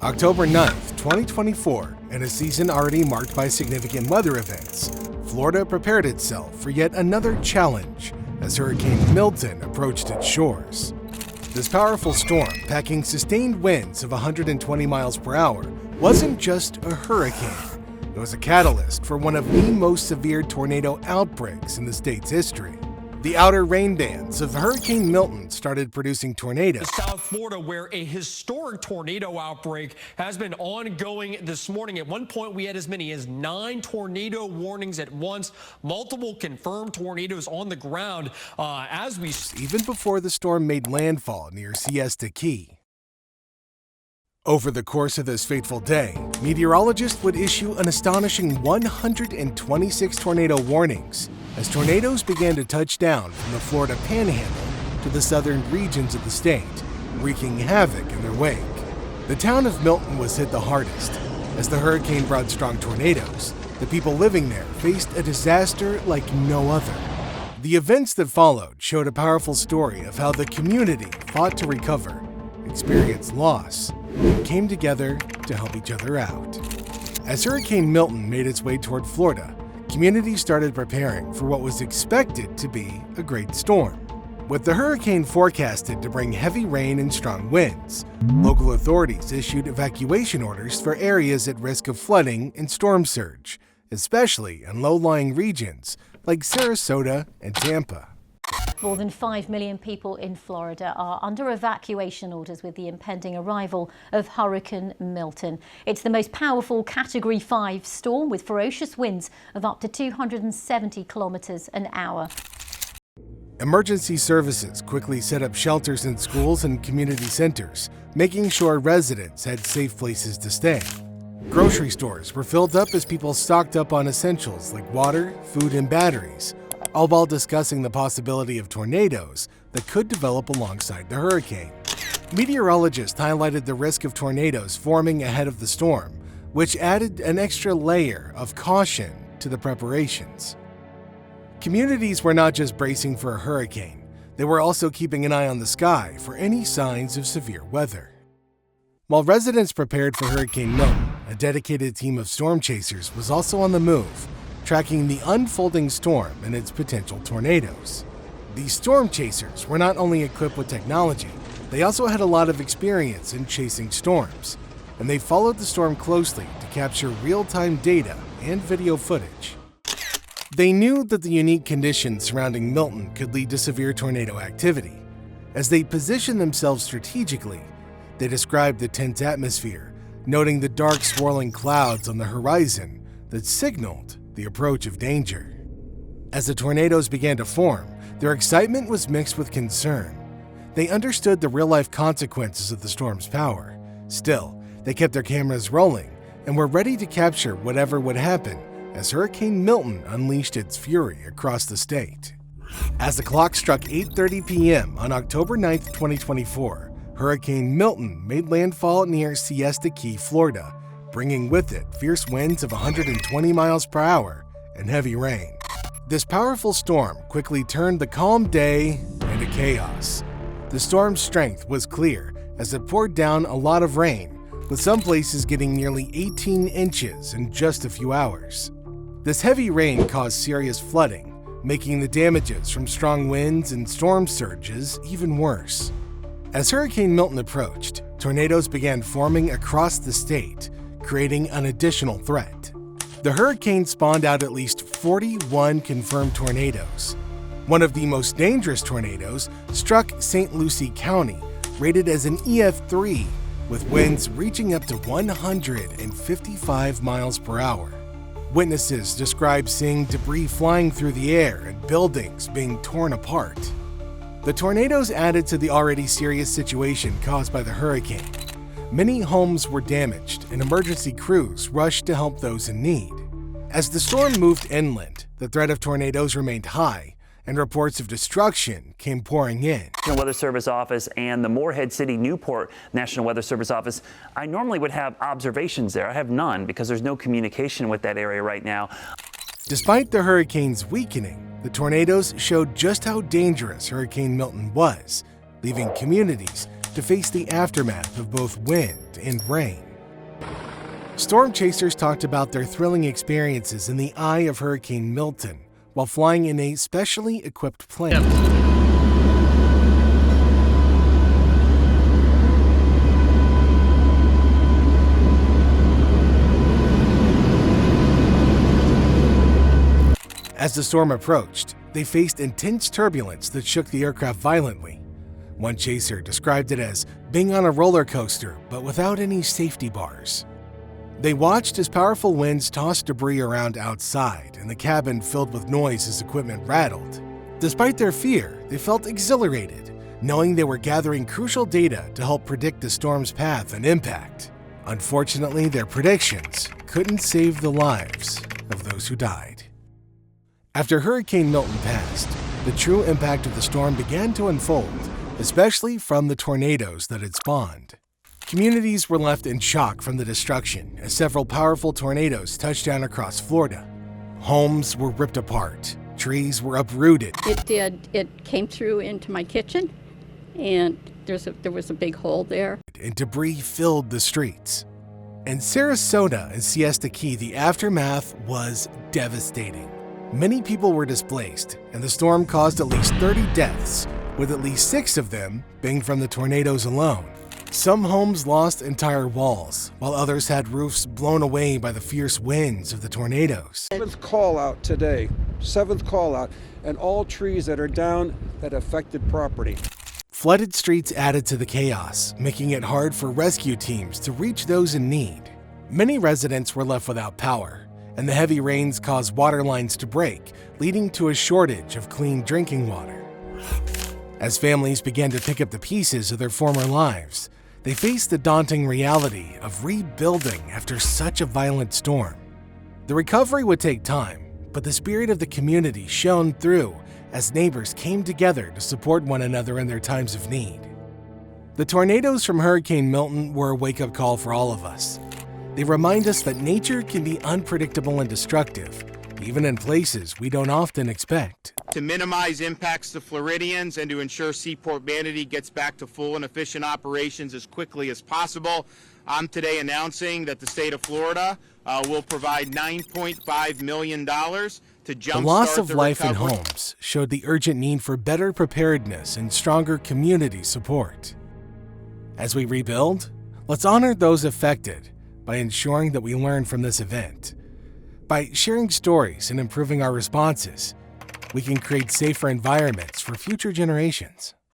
October 9th, 2024, in a season already marked by significant weather events, Florida prepared itself for yet another challenge as Hurricane Milton approached its shores. This powerful storm, packing sustained winds of 120 miles per hour, wasn't just a hurricane. It was a catalyst for one of the most severe tornado outbreaks in the state's history. The outer rain bands of Hurricane Milton started producing tornadoes. South Florida, where a historic tornado outbreak has been ongoing this morning. At one point, we had as many as 9 tornado warnings at once, multiple confirmed tornadoes on the ground even before the storm made landfall near Siesta Key. Over the course of this fateful day, meteorologists would issue an astonishing 126 tornado warnings as tornadoes began to touch down from the Florida Panhandle to the southern regions of the state, wreaking havoc in their wake. The town of Milton was hit the hardest. As the hurricane brought strong tornadoes, the people living there faced a disaster like no other. The events that followed showed a powerful story of how the community fought to recover, experienced loss, and came together to help each other out. As Hurricane Milton made its way toward Florida, communities started preparing for what was expected to be a great storm. With the hurricane forecasted to bring heavy rain and strong winds, local authorities issued evacuation orders for areas at risk of flooding and storm surge, especially in low-lying regions like Sarasota and Tampa. More than 5 million people in Florida are under evacuation orders with the impending arrival of Hurricane Milton. It's the most powerful Category 5 storm with ferocious winds of up to 270 kilometers an hour. Emergency services quickly set up shelters in schools and community centers, making sure residents had safe places to stay. Grocery stores were filled up as people stocked up on essentials like water, food, and batteries, all while discussing the possibility of tornadoes that could develop alongside the hurricane. Meteorologists highlighted the risk of tornadoes forming ahead of the storm, which added an extra layer of caution to the preparations. Communities were not just bracing for a hurricane, they were also keeping an eye on the sky for any signs of severe weather. While residents prepared for Hurricane Milton, a dedicated team of storm chasers was also on the move, tracking the unfolding storm and its potential tornadoes. These storm chasers were not only equipped with technology, they also had a lot of experience in chasing storms, and they followed the storm closely to capture real-time data and video footage. They knew that the unique conditions surrounding Milton could lead to severe tornado activity. As they positioned themselves strategically, they described the tense atmosphere, noting the dark swirling clouds on the horizon that signaled the approach of danger. As the tornadoes began to form, their excitement was mixed with concern. They understood the real-life consequences of the storm's power. Still, they kept their cameras rolling and were ready to capture whatever would happen as Hurricane Milton unleashed its fury across the state. As the clock struck 8:30 p.m. on October 9th, 2024, Hurricane Milton made landfall near Siesta Key, Florida, bringing with it fierce winds of 120 miles per hour and heavy rain. This powerful storm quickly turned the calm day into chaos. The storm's strength was clear as it poured down a lot of rain, with some places getting nearly 18 inches in just a few hours. This heavy rain caused serious flooding, making the damages from strong winds and storm surges even worse. As Hurricane Milton approached, tornadoes began forming across the state, creating an additional threat. The hurricane spawned out at least 41 confirmed tornadoes. One of the most dangerous tornadoes struck St. Lucie County, rated as an EF3, with winds reaching up to 155 miles per hour. Witnesses described seeing debris flying through the air and buildings being torn apart. The tornadoes added to the already serious situation caused by the hurricane. Many homes were damaged, and emergency crews rushed to help those in need. As the storm moved inland, the threat of tornadoes remained high, and reports of destruction came pouring in. National Weather Service Office and the Morehead City Newport National Weather Service Office, I normally would have observations there. I have none because there's no communication with that area right now. Despite the hurricane's weakening, the tornadoes showed just how dangerous Hurricane Milton was, leaving communities to face the aftermath of both wind and rain. Storm chasers talked about their thrilling experiences in the eye of Hurricane Milton while flying in a specially equipped plane. As the storm approached, they faced intense turbulence that shook the aircraft violently. One chaser described it as being on a roller coaster, but without any safety bars. They watched as powerful winds tossed debris around outside and the cabin filled with noise as equipment rattled. Despite their fear, they felt exhilarated, knowing they were gathering crucial data to help predict the storm's path and impact. Unfortunately, their predictions couldn't save the lives of those who died. After Hurricane Milton passed, the true impact of the storm began to unfold, especially from the tornadoes that it spawned. Communities were left in shock from the destruction as several powerful tornadoes touched down across Florida. Homes were ripped apart, trees were uprooted. It did. It came through into my kitchen, and there was a big hole there. And debris filled the streets. In Sarasota and Siesta Key, the aftermath was devastating. Many people were displaced, and the storm caused at least 30 deaths, with at least 6 of them being from the tornadoes alone. Some homes lost entire walls, while others had roofs blown away by the fierce winds of the tornadoes. 7th call out today, 7th call out, and all trees that are down that affected property. Flooded streets added to the chaos, making it hard for rescue teams to reach those in need. Many residents were left without power, and the heavy rains caused water lines to break, leading to a shortage of clean drinking water. As families began to pick up the pieces of their former lives, they faced the daunting reality of rebuilding after such a violent storm. The recovery would take time, but the spirit of the community shone through as neighbors came together to support one another in their times of need. The tornadoes from Hurricane Milton were a wake-up call for all of us. They remind us that nature can be unpredictable and destructive, even in places we don't often expect. To minimize impacts to Floridians and to ensure Seaport Vanity gets back to full and efficient operations as quickly as possible, I'm today announcing that the state of Florida will provide $9.5 million to jumpstart the loss of life and recovery. homes showed the urgent need for better preparedness and stronger community support. As we rebuild, let's honor those affected by ensuring that we learn from this event. By sharing stories and improving our responses, we can create safer environments for future generations.